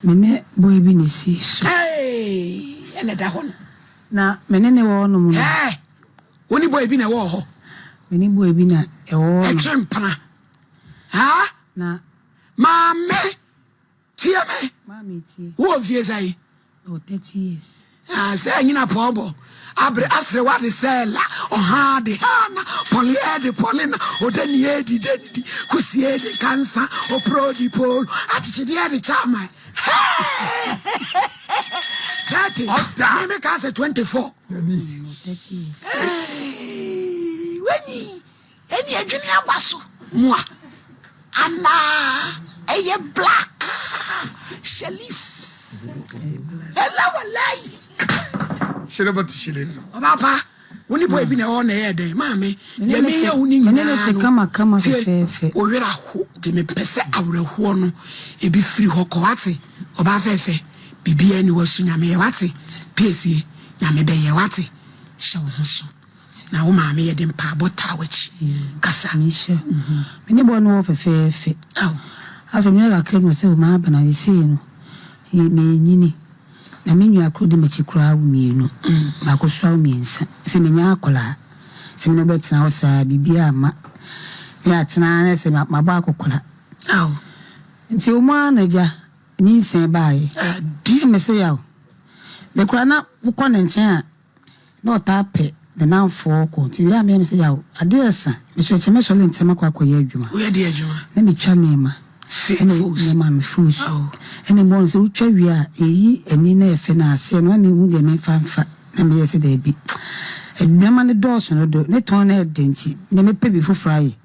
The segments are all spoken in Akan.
Mene boy bi ni si so. Ene da ho. Na mene ne wo no mu. Woni boy bi na wo ho. Mene boy bi na e wo. Etwempana. Ha? Na mame tie me. Mami tie. Wo vie sai? O 30 years. Say nyina pobo. Abre asre wa de sela o ha de hana poli ede polina o deni edi deni kusi ede cancer o prodi pol atichidi ede chama 30 me ka say 24 30 years weni eni adwini abaso mua ana eye black shelif ela walai Shelebati shele. Papa, woni boy bi na o na ye den mame de me ye woni nyina no kama fefe o wera ho de me pese awreho no e bi firi ho ko wate oba fefe bibia ni wasu nyame ye wate piesie nyame be ye wate hye wo ho so na wo mame ye de mpa bota wachi kasa nisha mene bo no fefe aw afa me ga krem no se o ma bana isi no ye me nyini na minyu akodi machikura umienu makoswa umiensa se menya akola se me betina wo sa bibia ma ya tena na se maba akokola aw nti o ma na ja nyinsen baaye di me se yawo me kura na wukọ ne nchen a na otape de nanfo ko nti bia me se yawo adesa me so che me so le ntema kwa akoye adwuma wo ye de adwuma na me twa nema fools man fools ene mo se utwa wi a eyi ani na efe na ase no me hu de me fanfa na me yese da bi edwama ne dose no do ne ton na edenti ne me pe bi fufrai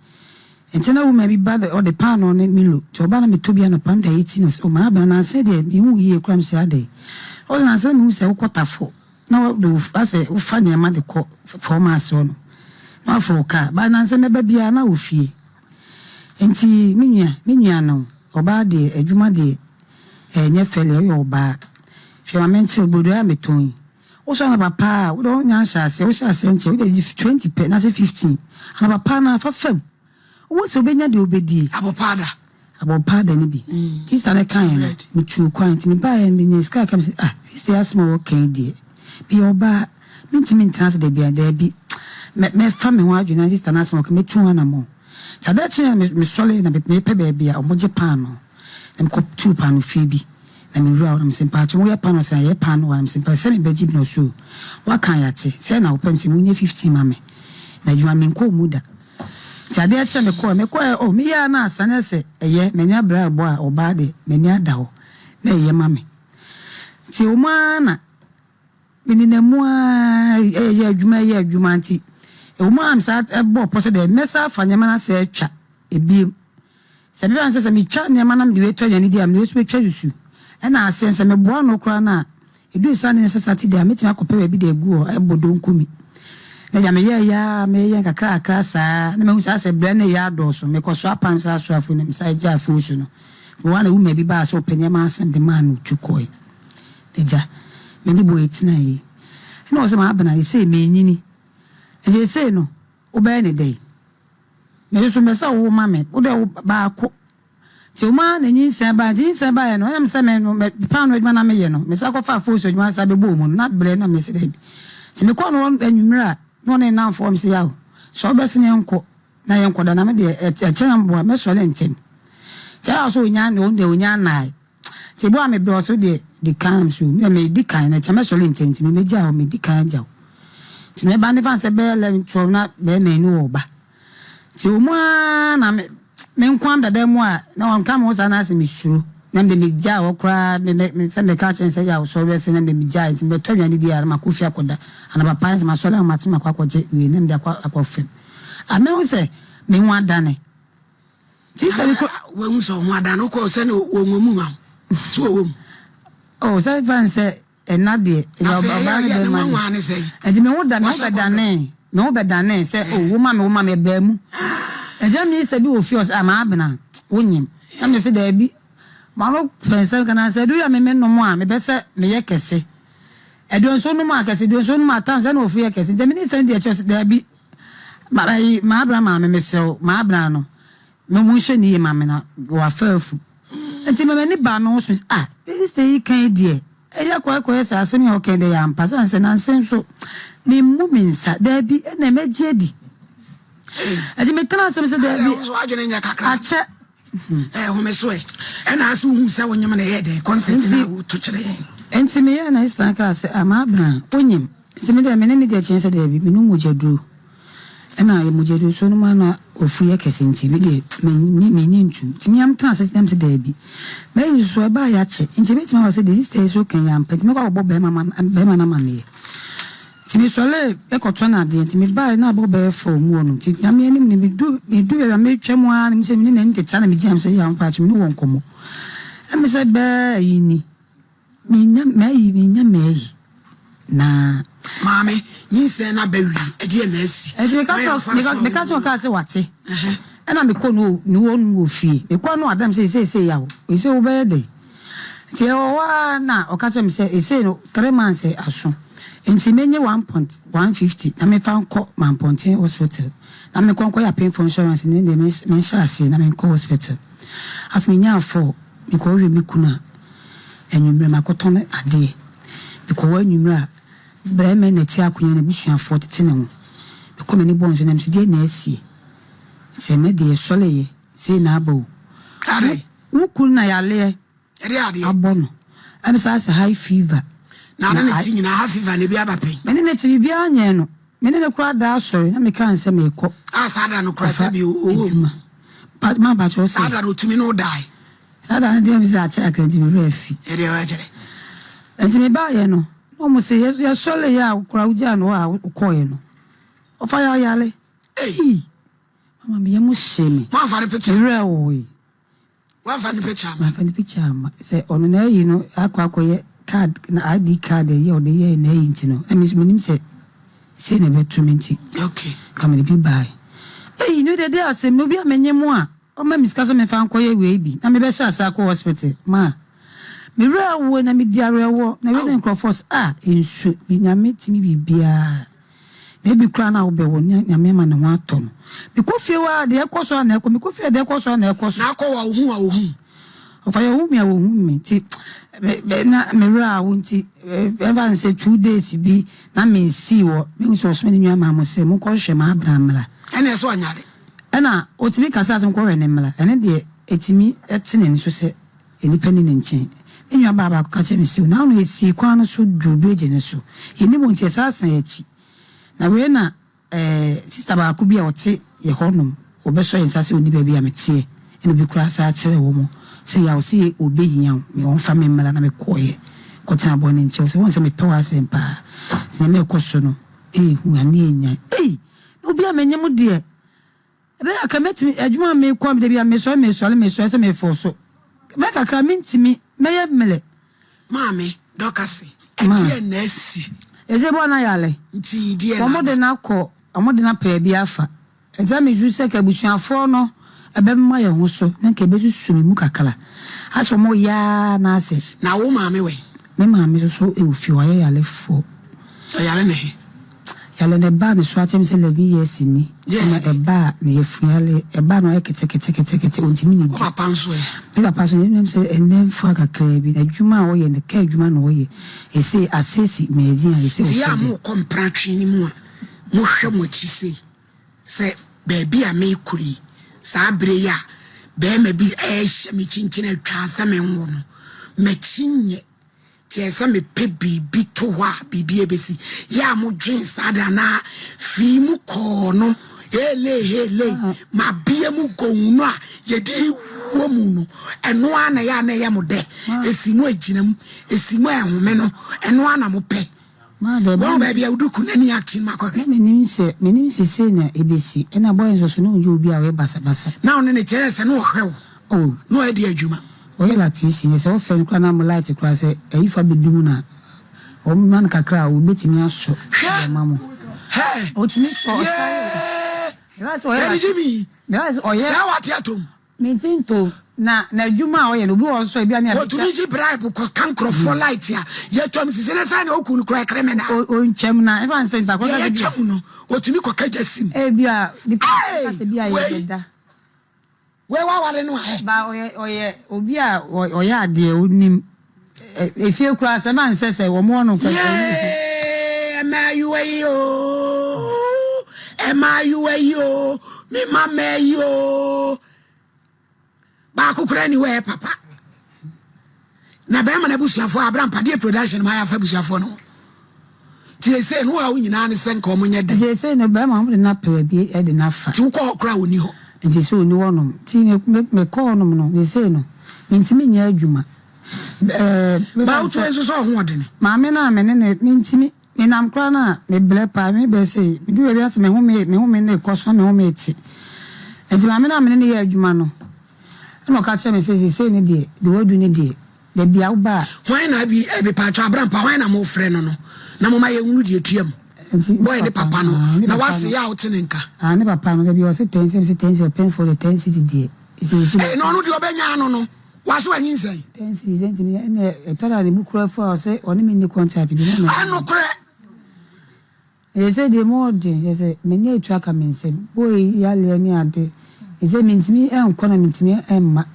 enti na wo ma bi ba o de pan no ne milo to ba na me tobia no pam da 18 o ma ba na ase de me hu yi ekram se ade o na ase me hu se ukotafo na wo do ase wo fa ne ma de ko for ma ase no na fo ka ba na ase me ba bia na wo fie enti minua no oba de adwuma de nye fele yo oba hwe mente obodo ya meton wo so na papa wo do nya nhyase wo hyase nche wo de 20 pe na se 15 ana papa na fa fam wo se obenya de obedi abopada ni bi ti sa na kan ya mitu kwant mi ba ya mi neska kam se sister asma wo kan die bi oba minti trans de bia de bi me fa me ho adwuna sister na asma ko metu ana mo Sadachi me sole na me pe baby a omoje pano. Dem ko two pano fibi. Na me rua na me simpa che mo ye pano say ye pano wa me simpa se me beji no so. Wa kan yate se na opem se mo nye 15 mame. Na juma me nko muda. Sadachi me ko o me ya na asane se eye me nya bra bo a oba de me nya da ho. Na eye mame. Ti o ma na me ni na mu a ye adwuma nti o man sat ebo pose de mesa fanyama na se twa ebiem se bi anse se mi twa ne ma na me de twa yani dia me so twa yusu e na asense me boa no kra na edu sa ne se Saturday a metima kope bi de egu o ebodo nkumi na ja me ye kakra sa na me hu sa se bra na ya do so me ko so apan sa so afu ne me sa ja afu so no wo na wu me bi ba so penyama asem de man tu koi deja me ni bo etina yi na o se ma abana ise me nyini je say no oba ne dey me so me sa wo mame wo de ba ko ti o ma na nyinsan ba ye no na me se me no pa no adwuma na me ye no me sa ko fa fo so adwuma sa be bo mu na bre na me se dey ti me ko no anwumra no ne na fo me se yawo so be se ne enko na ye enko da na me de e kyerem bo me so le ntem ti a so onya ne on de onya nai ti bo a me bro so de kan so me di kan na me so le ntem ti me gya o me di kan gya ti me ba ne fan se be 11 na be me ni wo ba ti o mu na me nkwan da dem a na won kam wo sa na se me suru na me gya wo kra me se me ka chen se ya wo so be se na me gya ti me twa ni di ara ma kofi akoda ana ba pan se ma so la ma ti ma kwa je we na me da kwa fem a me wo se me hu adane ti se ko we hu so hu adane ko se no wo mu ma so wo mu oh se fan se enade ya baba ne ma nwa ne sei enti me wo bedane se wo ma me ba mu enti me se bi wo fi os ama abena wonyim na me se da bi ma no pense kana se do ya me no mo a me be se me ye kese edon so no ma kese do so no ma tan se no fi ye kese enti me ni se ndi e che da bi ma abra ma me se ma abra no me mu hwe ni ma me na wa fafu enti me ni ba me wo so say kan die eya kwa say asem ya okay dey am pass and say nansen so me mu minsa da bi na me giedi enti me tana asem say da bi so adwene nya kakra ache ho me so na aso hu say wonyem na ye dey consent na to kire enti me ya na isan ka say amabra onyem enti me dey me ne dey chen say da bi me no mujadu ena ye mujadu so no ma na ofu ye kese enti me dey me ni ntu ti me am tana say dem say da bi me yu so ba ya che enti me ti ma say this say so kan ya mpet me ko bo be ma na ma ne ti me so le e ko to na de enti me ba na bo be fo mu onu ti na me anim ni me du ya me twem a ni me say me ni nte tana me jam say ya mpa chi me no won komo e me say be yi ni me nya me na mame yin say na ba wi e de na asi e me ka to ka say wate ena me ko no ni won wo fie me ko no adam say ya wo we say wo be dey ti o wa na o ka to me say say no 3 months aso enti menye 1.150 na me fan ko Mampontin hospital na me kon ko ya pay for insurance ni de me sha ase na me ko hospital af me nya 4 me ko we me kuna enwumre makoton ade me ko wa enwumre bra me na ti akonya na bisua 40 ne ho me ko me ni bon so na me de na asi se me de soleye se na abo are ukul na yale ade abono am sa high fever na na ti nyina ha fever ne bi abapen me ne ti bi anye no me ne kura da sorry na me kan se me ko sada no kura se bi o ma ba cho se sada no tumi no die sada na dem se a check akranti me refi ere wa jere enti me ba ye no no mo se ya sole ya kura uja no a ko ye no o fa ya yale mama me mo sheme ma fa ne picture re o wa fa ne picture ma fa ne picture ma se ono na yi no akwakoye card na ID card ye o de ye na yi ntino na me nim se na betu menti okay come be buy no de asem no bi amenye mu a o ma miska so me fa nkoye we bi na me be sha asa ko hospital ma me re wo na me diare wo na we nkrofos ensu bi nya metimi bibia na bi kra na wo be wo nya me ma na ho ato no bi ko fie wa de ekoso na eko mi ko fie de ekoso na ekoso na ko wa hu o fa yo hu mi ti na me ra wo nti ever say 2 days bi na me si wo me so so ni nwa ma mo se mo ko hwe ma abramla ene so anyade ena otimi kasa asem ko hwe ne mla ene de etimi etene ni so se enipa ni nchen enwa baba ko ka che me se na no esi kwa no so drubeje ne so eni mo nti esa san echi na we na sister ba ku bi a ote ye honum obeso yin sase oni ba bi a metie ene bi kura sa kire wo mo se ya osi obehian me won fa me mala na me koye ko tan bo ni nche so won se me pe wa sempa se me ko so no hu ani enya no bi a menye mu de ebe aka metimi adwuma me ko am de bi a me so se me fo so be kakra mentimi meye mele mame dokase edie na asi eze bo na yale nti die na omode na pe bi afa eza me ju se ka busuafo no ebe mma ye ho so na nke bezu sumi mu kakala aso mo ya na ase na wo mame we me mame so e ofi wa ye yale fo yale ne yale ne ba ne so atem se 11 years ni na e ba ne ye fuale e ba no e kete ontimi ni papa nso me papa so nem se enem fa kakra bi adwuma wo ye ne ka adwuma no wo ye e se asesi mezi a e se o ya mo kompratri ni mu a mo hwe mo chi se baby a me kuri sa bre ya be ma bi ehye me chinchin atwa sa me nwo no me chinye tie sa me pe bibi to wa bibi ebesi ya mo dwen sada na fi mu ko no hele ma bie mu gon no a ye de wo mu no eno ana ya mo de esimu aginam esimu ehome no eno ana mo pe ma de ba baby uduku nani action makoke menim se na ebesi ena boy so no you obi a we basa na one ne tere se no hwew no e di adwuma o ye lati si se o fe nkra na mo light kra se ayifa bedum na o man kakra o betimi aso mamo o timi so yes o ye jimi yes o ye sa wati atom me tinto na adwuma o ye no bi o so e bia na o tumi ji bribe ko kankro for light ya ye tom si se na sa na okunu kra kremena o nchem na even say ba ko ye chem no o tumi ko kaja sim e bia di ka se bia ye da Where were no ba obi a oya ade onim efie kura se man sese wo mo no kwa am you me mama yo ba kukura ni we papa na be ma na busuafo Abraham Pade production ma ya fa busuafo no ti ese no a wunyina ne sen ko monye de ti ese no be ma mo na pe bi e de na fa ti ko kura woni ho ti se oni wonom ti me ko wonom no we se no mentimi nya adwuma ba utu enso so ho de ne ma me na me ne mentimi me nam kra na me ble pa me be se me du e bi ase me ho me ne ko so me ho me ti enti ma me na me ne ya adwuma no no ka che me se ne de wadu ne de da bia wo ba why na bi e be pa twa Abraham pa why na mo frɛ no na mo ma ye hunu de tuam boy ne papa no na wase ya wo tene nka ne papa no da bia wo se tense pen for the tense de no no de obenya no wase wa nyinsai tense enti me ne tora ne bukura fa se oni me ni contract bi no no kure e se de mo de se me ne atwa ka me nsem boy ya le ni ade e se mentimi enkona mentimi emma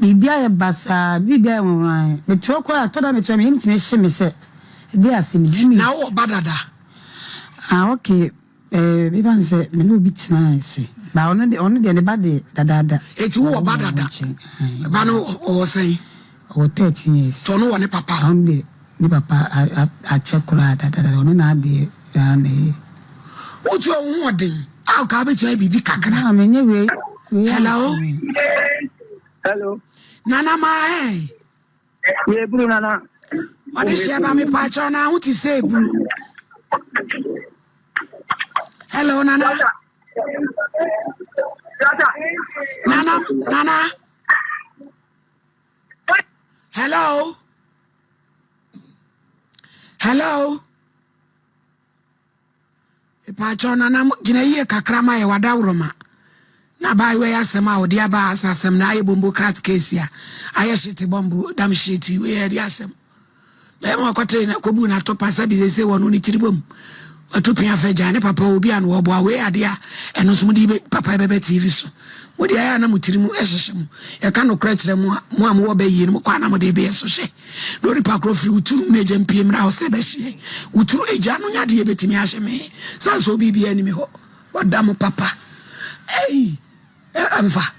bibia ye basa bibia ye won me tro kwa atoda me tro me mentimi hye me se de asemi mi na wo badada okay bi van se me no bi tina se ba ono de ne bade dada eti wo badada ba no o sei o 13 years to no wo ne papa onde ne papa a chekura dada ono na ade ne utu ohun odin a ka be twa bibi kakra na me nye we hello nana ma we bru nana ode sheba me pa cha na hu ti say bru hello nana hello pa cha nana gina ye kakra ma ye wadawroma na ba we asema odi aba asasem na aye bombo krat case ya aye shiti bombo dam shiti we eri asem be mo kote na kobu na to pasa bi se wono ni tiribom atupia faja ne papa obi an wo bo we ade a eno so di papa bebe TV so wodi aya na mutirimu ehyehyem e ka no kra kire mu am wo be yi no kwa na mo de be so hye no ripa kro firi uturu na jampiem ra ho se be hye uturu eja no nya de betimi ahye me sanso bibi ani me ho wadam papa hey amfa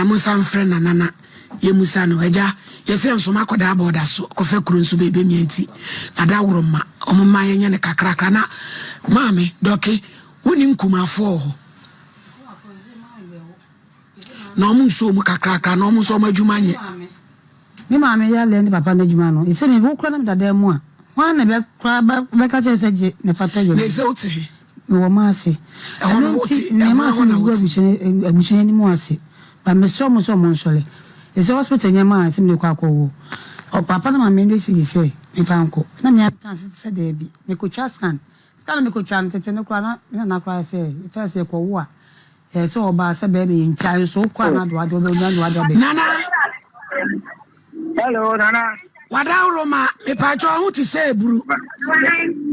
musa friend nana ye musa no eja ye se nso makoda aboda so kofa kuro nso bebe mienti na da woroma omma ye nya ne kakrakra na maame doke woni nkumafo ho na omu so mu kakrakra na omu so madwuma nye me maame ya le ne papa na dwuma no ise me wo kura na dada mu a wan na be kura be ka che se je ne fata yo ne se ote wo ma ase ne ma se wo abuchene ni mu ase ba me so mo nsole ese hospital nyama ase me kwa ko o papa na maame ndo si se me fa nko na me chance se de bi me ko scan me ko chan tete no kwa na kwa se fa se ko wo a so ba se be me ntwa so kwa na do ado be be nana hello nana wadawroma me pa cho hu ti se buru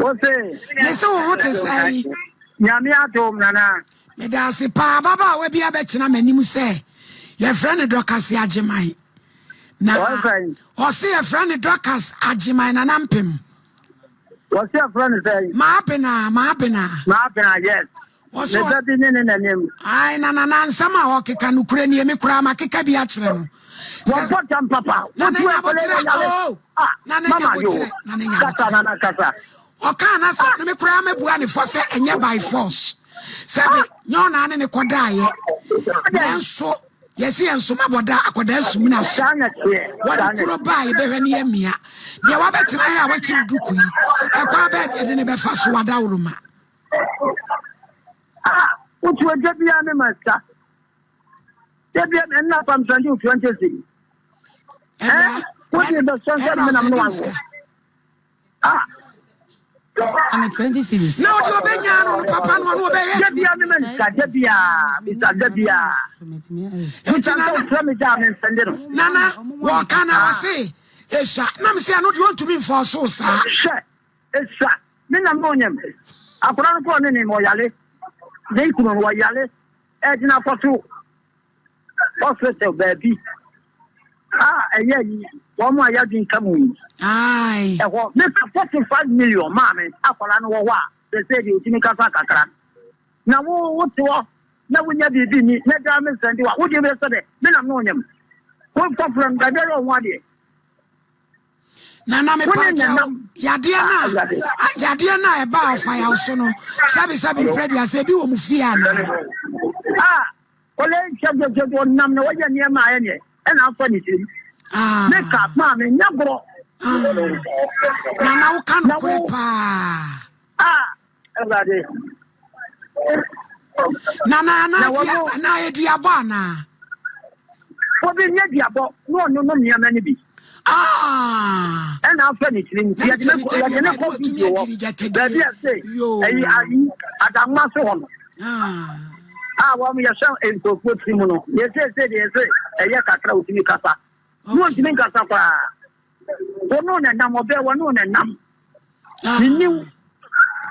o se me se hu ti sai nyame atom nana me da se pa baba we bia betina manim se ye friend Dorcas Agimai na o se ye friend Dorcas Agimai Nana Ampem o se friend say ma bena yes o so ai nana nsama o keka nukure ni emi kura ma keka bi a kire no wo tam papa nana nya botire nana nya kasa o ka na sa me kura me bua ni force enye by force sabi nyo na ne koda ye nenso yesi enso maboda akoda asum na so wa kuro ba ye behwe ne amia ne wa betina ya wa kiri duku yi e kwa be de ne be fa so wada uruma utu ejebia ne masta ejebia na pam sandi 20 what is the sunset na no I'm 20 cities. No, do obenya no papa no no obeye. Debia me menka debia, Mr. Debia. Nana, what can I say? Esha, na me say I no want to be for so sir. Esha, me na monyem. Akora ko ne mo yale. Dey kuno wa yale. edina foto hospital baby eya yi wo mo aya din kamu ai e ho make 45 million ma me akola no wo a se di otimi kasa kakra na wo to na wonya bibi ni na da me sende wa wo di be so de me na no nyam wo from gadero wo de Nana me pacha yadea na eba afaya so no sabi predu say bi wo mu fia na ole chego nam na waje ne ma aye ne e na afa ni tiri me ka ma me nyabro Nana wo kan kure pa ezade Nana na edua bana obi nye diabo no miama ni bi and I'll finish it. You are going to be ayi adama so hono wa me yasha enkofo timono ye say eye kakra otimi kasa no otimi kasa kwa wono na nam obe wono na nam niu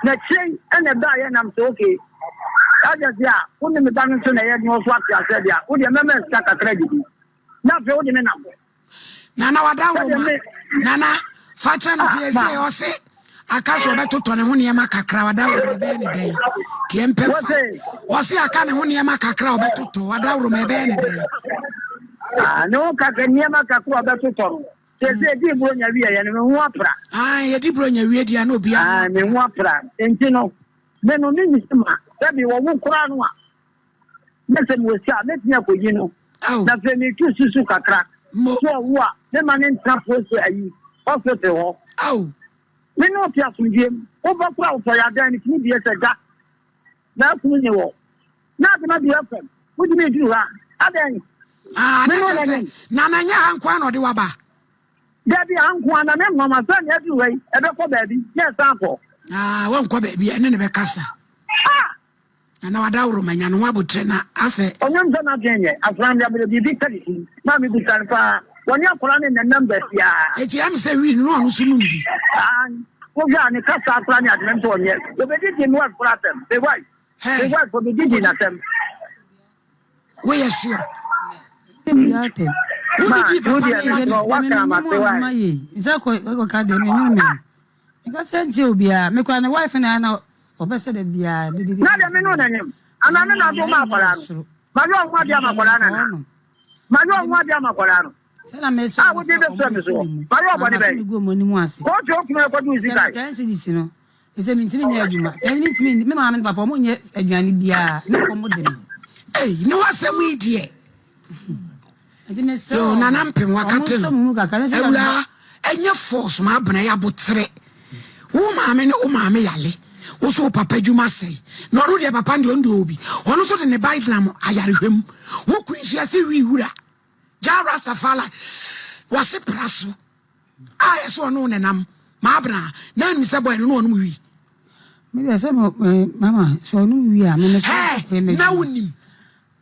na chain and a buy and I'm so okay aja woni me ba nso na ye no so atia dia wo de meme saka credit na fe wo de me nam Nana wadawo Nana facha ntie say o se akaso obetoto ne ho ne ma kakra wadawo be ne den kiempe o se aka ne ho ne ma kakra obetoto wadawo me be ne den no ka ne ma kakra obetoto se di bro nya wi ye ne ho apra ye di bro nya wi dia na obi me ho apra enti no me no ni nisima sabi wo wo kura no a me se mo sia me tia ko yi no na fe mi tu susu kakra so wa me manen transport ayi hospital ho me no pia sunjiem o ba kura o ya dan ni bi ese da na ku ni wo na na bi afem wo di me du ha adan Nana nya hankwa no de waba Debbie hankwa na me mama san ya du wei e be ko baby yes sample won ko baby ene ne be kasa Nana wadawo manya no wabotre na ase onyam na genye afran ya be bi kali na mi bi kan fa woni akola ne number ya eti am say wi no anu sunu mbi wo ga ne kasa afran ya de nto onye we be di no problem be why for the di na tem we are sure ya tem who di no wa ka ma te why isa ko ka de me nyunu me ka sente obi a me kwa na wife na obese de bia de na de me no na nyem ana me na do ma akola no ma yo nwa dia ma akola na ma yo nwa dia ma akola no sana me so wo de be so ma yo body be go moni mu ase ko jo kuma ko du zika tense disi no ese mi ntimi nya adwuma tense me ma me papa mo nya adwani bia na ko mo de me no wasem idie ntimi so yo Nana Ampem wakate no ewla enye force ma abena ya botre wo ma me yale wo so papa dwuma sei no no de papa ndi ondo obi ono so de ne baidram ayarehwem wo kunsu ase wi wura ja rastafala wase praso yeso ono ne nam ma abena na mi se boy no ono wi me de se mama so ono wi a me na wonim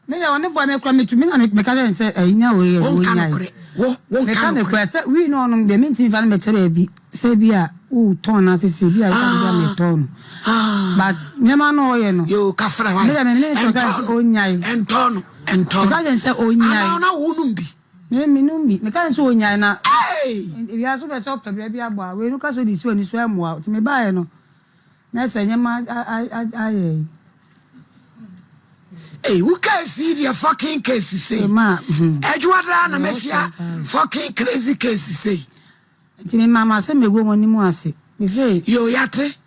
me ya one boy me kra me tumi na me ka den se nya wo ye wo nya wo kan me kra se wi no ono de me tin fa na me tere bi se bi a o ton na se bi a ka me ton but nyama no ye no yo kafra wa me so ka o nyai enton ka den se o nyai na wo numbi me numbi me ka den se o nyai na we aso be so pebra bi abo a we no ka so di so ni so amoa ti me ba ye no na se nyama aye who can see the fucking case say ma ejuada na mesia fucking crazy case say ti me mama se me go moni mu ase me say yo yate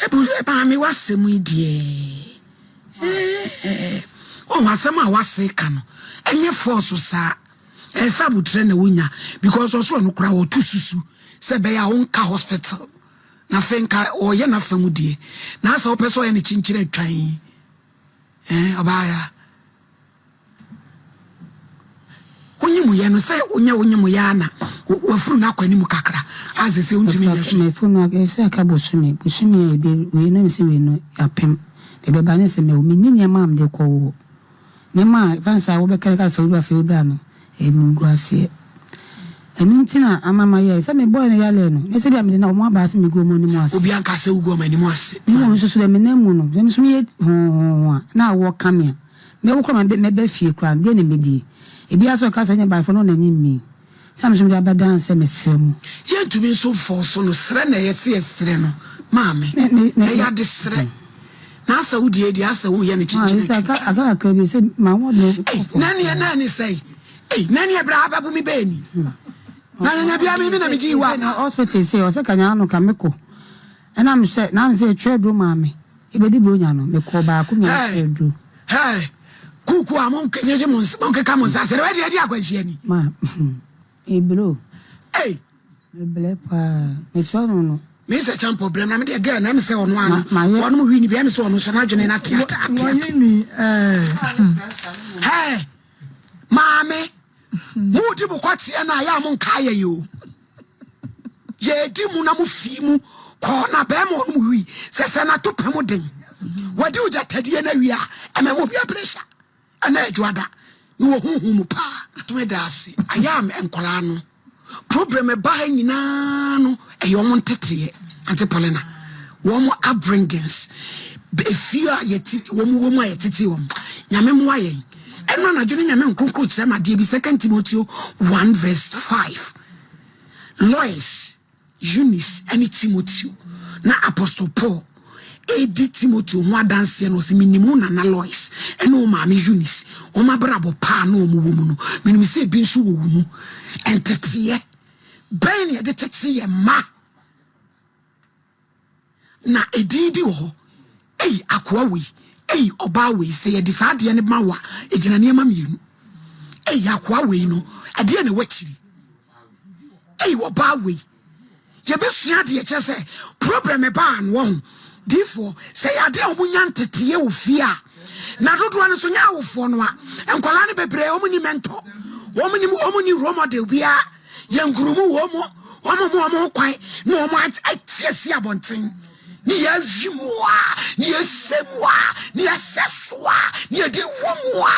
ebu ba mi wasemu idie o wasema wase ka no enye force sa sabutre na wonya because also no kura wo tususu se be ya wonka hospital na fenka o ye na famudie na asa opeso ye ne chinchire atwan obaya onyimu ye no se onyimu ya na wafuru na kwani mu kakra azese untumi nyaso me funu ase aka bosumi e be we no se we no apem de be ba ne se me o mi ni mam de ko wo ne ma fansa wo be kare ka fewura no enu go ase enu ntina amama ye se me boy ne yale no ne se bia me na o mo aba se me go mo ni mo ase obi anka se ugo ma ni mo ase ni mo so de me na mu no me so me na wo kamia me wo kra me be fie kra de na medi e bia so ka sanya ba fo no na nyimi sam so me ba dance me semu ye to be so for so no sre na ye se sre no maame e ya de sre na asa wo die asa wo ye ne chichi aga ka bi se ma wo no nani say nani ebra ababu mi beni na bia mi na mi ji wa na hospital say o se kanya no ka meko and I'm say trade do maame e be di bronya no me ko ba ko me trade do kuku amon kenyeje mon ka mon sa se we di akwanhia ni ma e bro me ble pa me twa no me se champ problem na me de girl na me se ono ano ono mo wi ni bia me se ono so na dwene na theater ni maame mudi bu kwatie na ya mon ka ye yo ye di mu na mu fi mu ko na be mo no mu wi se na to pemu den wadi uja tadie na wi a eme mo bia pressure ana adwada ni wo huhu mu pa to me dase ayam enkola no problem e ba nyina no e yo mo ntete ante polena wo mo upbringings be fear yetiti wo mo ayetiti wo nyame mo ayen eno na dwene nyame nkonko kire ma de bi 2 Timothy 1:5 Lois Eunice and Timothy na Apostle Paul edi Timothy ho adanse no se minimu na Lois eno ma me Eunice o ma brabo pa na o mu wo mu no minimu se bi nso wo mu entete ben ye de tete ye ma na edi bi wo akwa we oba we se ye disade ne ma wa ejina ne ma mienu akwa we no ade ne wachiri oba we ye be sua de che se problem e ba an wo therefore say ade omunya ntete ye ofia na dodo an so nya awofo no a enkola ne bebre omuni mento omuni role model bia ye ngurumu wo mo kwan na omo atiesi abonten ni ya jimwa ni ya semwa ni ya seswa ni ya diwomwa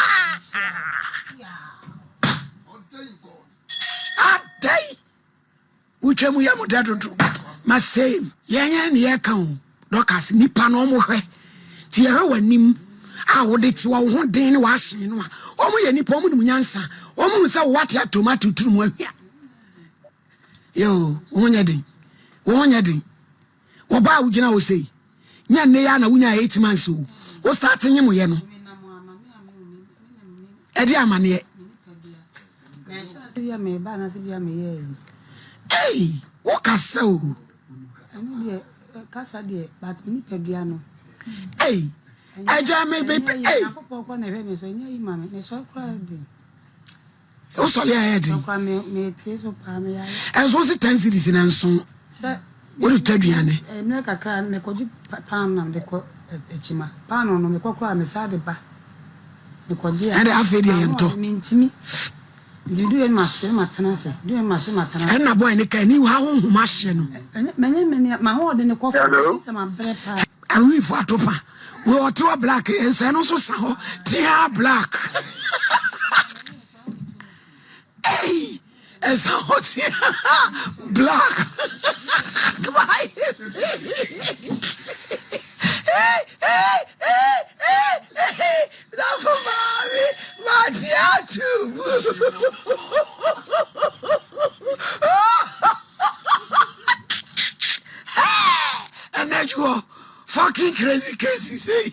adai uchemu ya mudadodo masem yenya ni ya kan dokas nipa no mo hwe ti ya wanim a wode ti wo ho den ne wa hyen no a omo ye nipa omo nyansa omo nsa wate tomato turu mo ahia yo wonya den oba ugina wo sei nya ne ya na wunya 8 months o start nyem ye no edi amane wo kasa o kasa de but me pedua no aja me baby akopoko na me so nya ima me so kra de o so le ayede kwa me tie so pa me ya enso si 10 cities na nso se wo de taduane me kakra me koju pan na me ko echima pan no me kokra me sa de ba me koji ande afedi yento me ntimi ndidu en maso matana se du en maso matana en na boy ne kan ni ha honhum ahye no menye ma ho de ne kofa se ma bre pa awi fo atopa we oto black ense no so sa ho tia black esa ho tia black why that's for mommy my dear too and that you fucking crazy cases say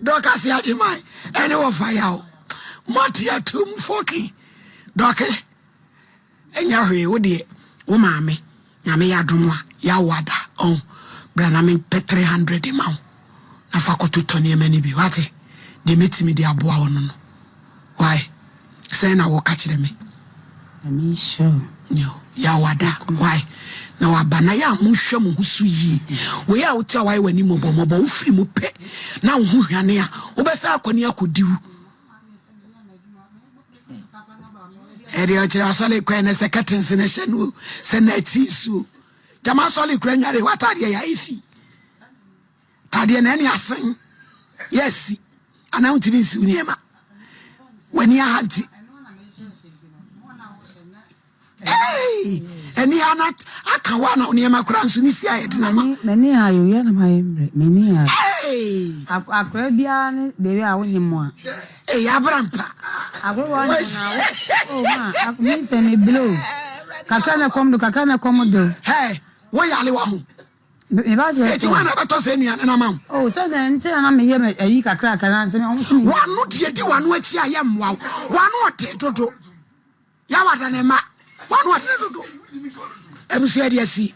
doc I see ajimai anyone fire my dear too fucking doc enya hwe wo de wo maame nyame ya domwa ya wada on brana me 300 ma na fa ko tutoni emani bi wate de metimi de aboa wono no why say na wo ka kire me I'm sure no ya wada why na wabana ya mohwe mo husu yi we ya wuti awai wani mobo wo firi mu pe na wo hu hwane a wo besa akoni akodiwu eri o kira sole kwa na secretary ne shenu senati su jama sole kwa nyare watade ya ifi tade na ni asen yes ana unti bi si uniema wani ahadi eni anat aka wa na uniema kura nso ni si ayede na ma meni ayo ya na ma emre meni ayo akwa bia ne dewe a wonye mo a abrampa akwa wa na o ma akwa se me blow kakra na kom do wo yale wa ho me ba je ti wana beto se nua na ma o se na nti na me ye ayi kakra kana se me wanu die di wanu achi aye mwa wanu ote toto ya wada ne ma wanu ote toto ebusu ya di asi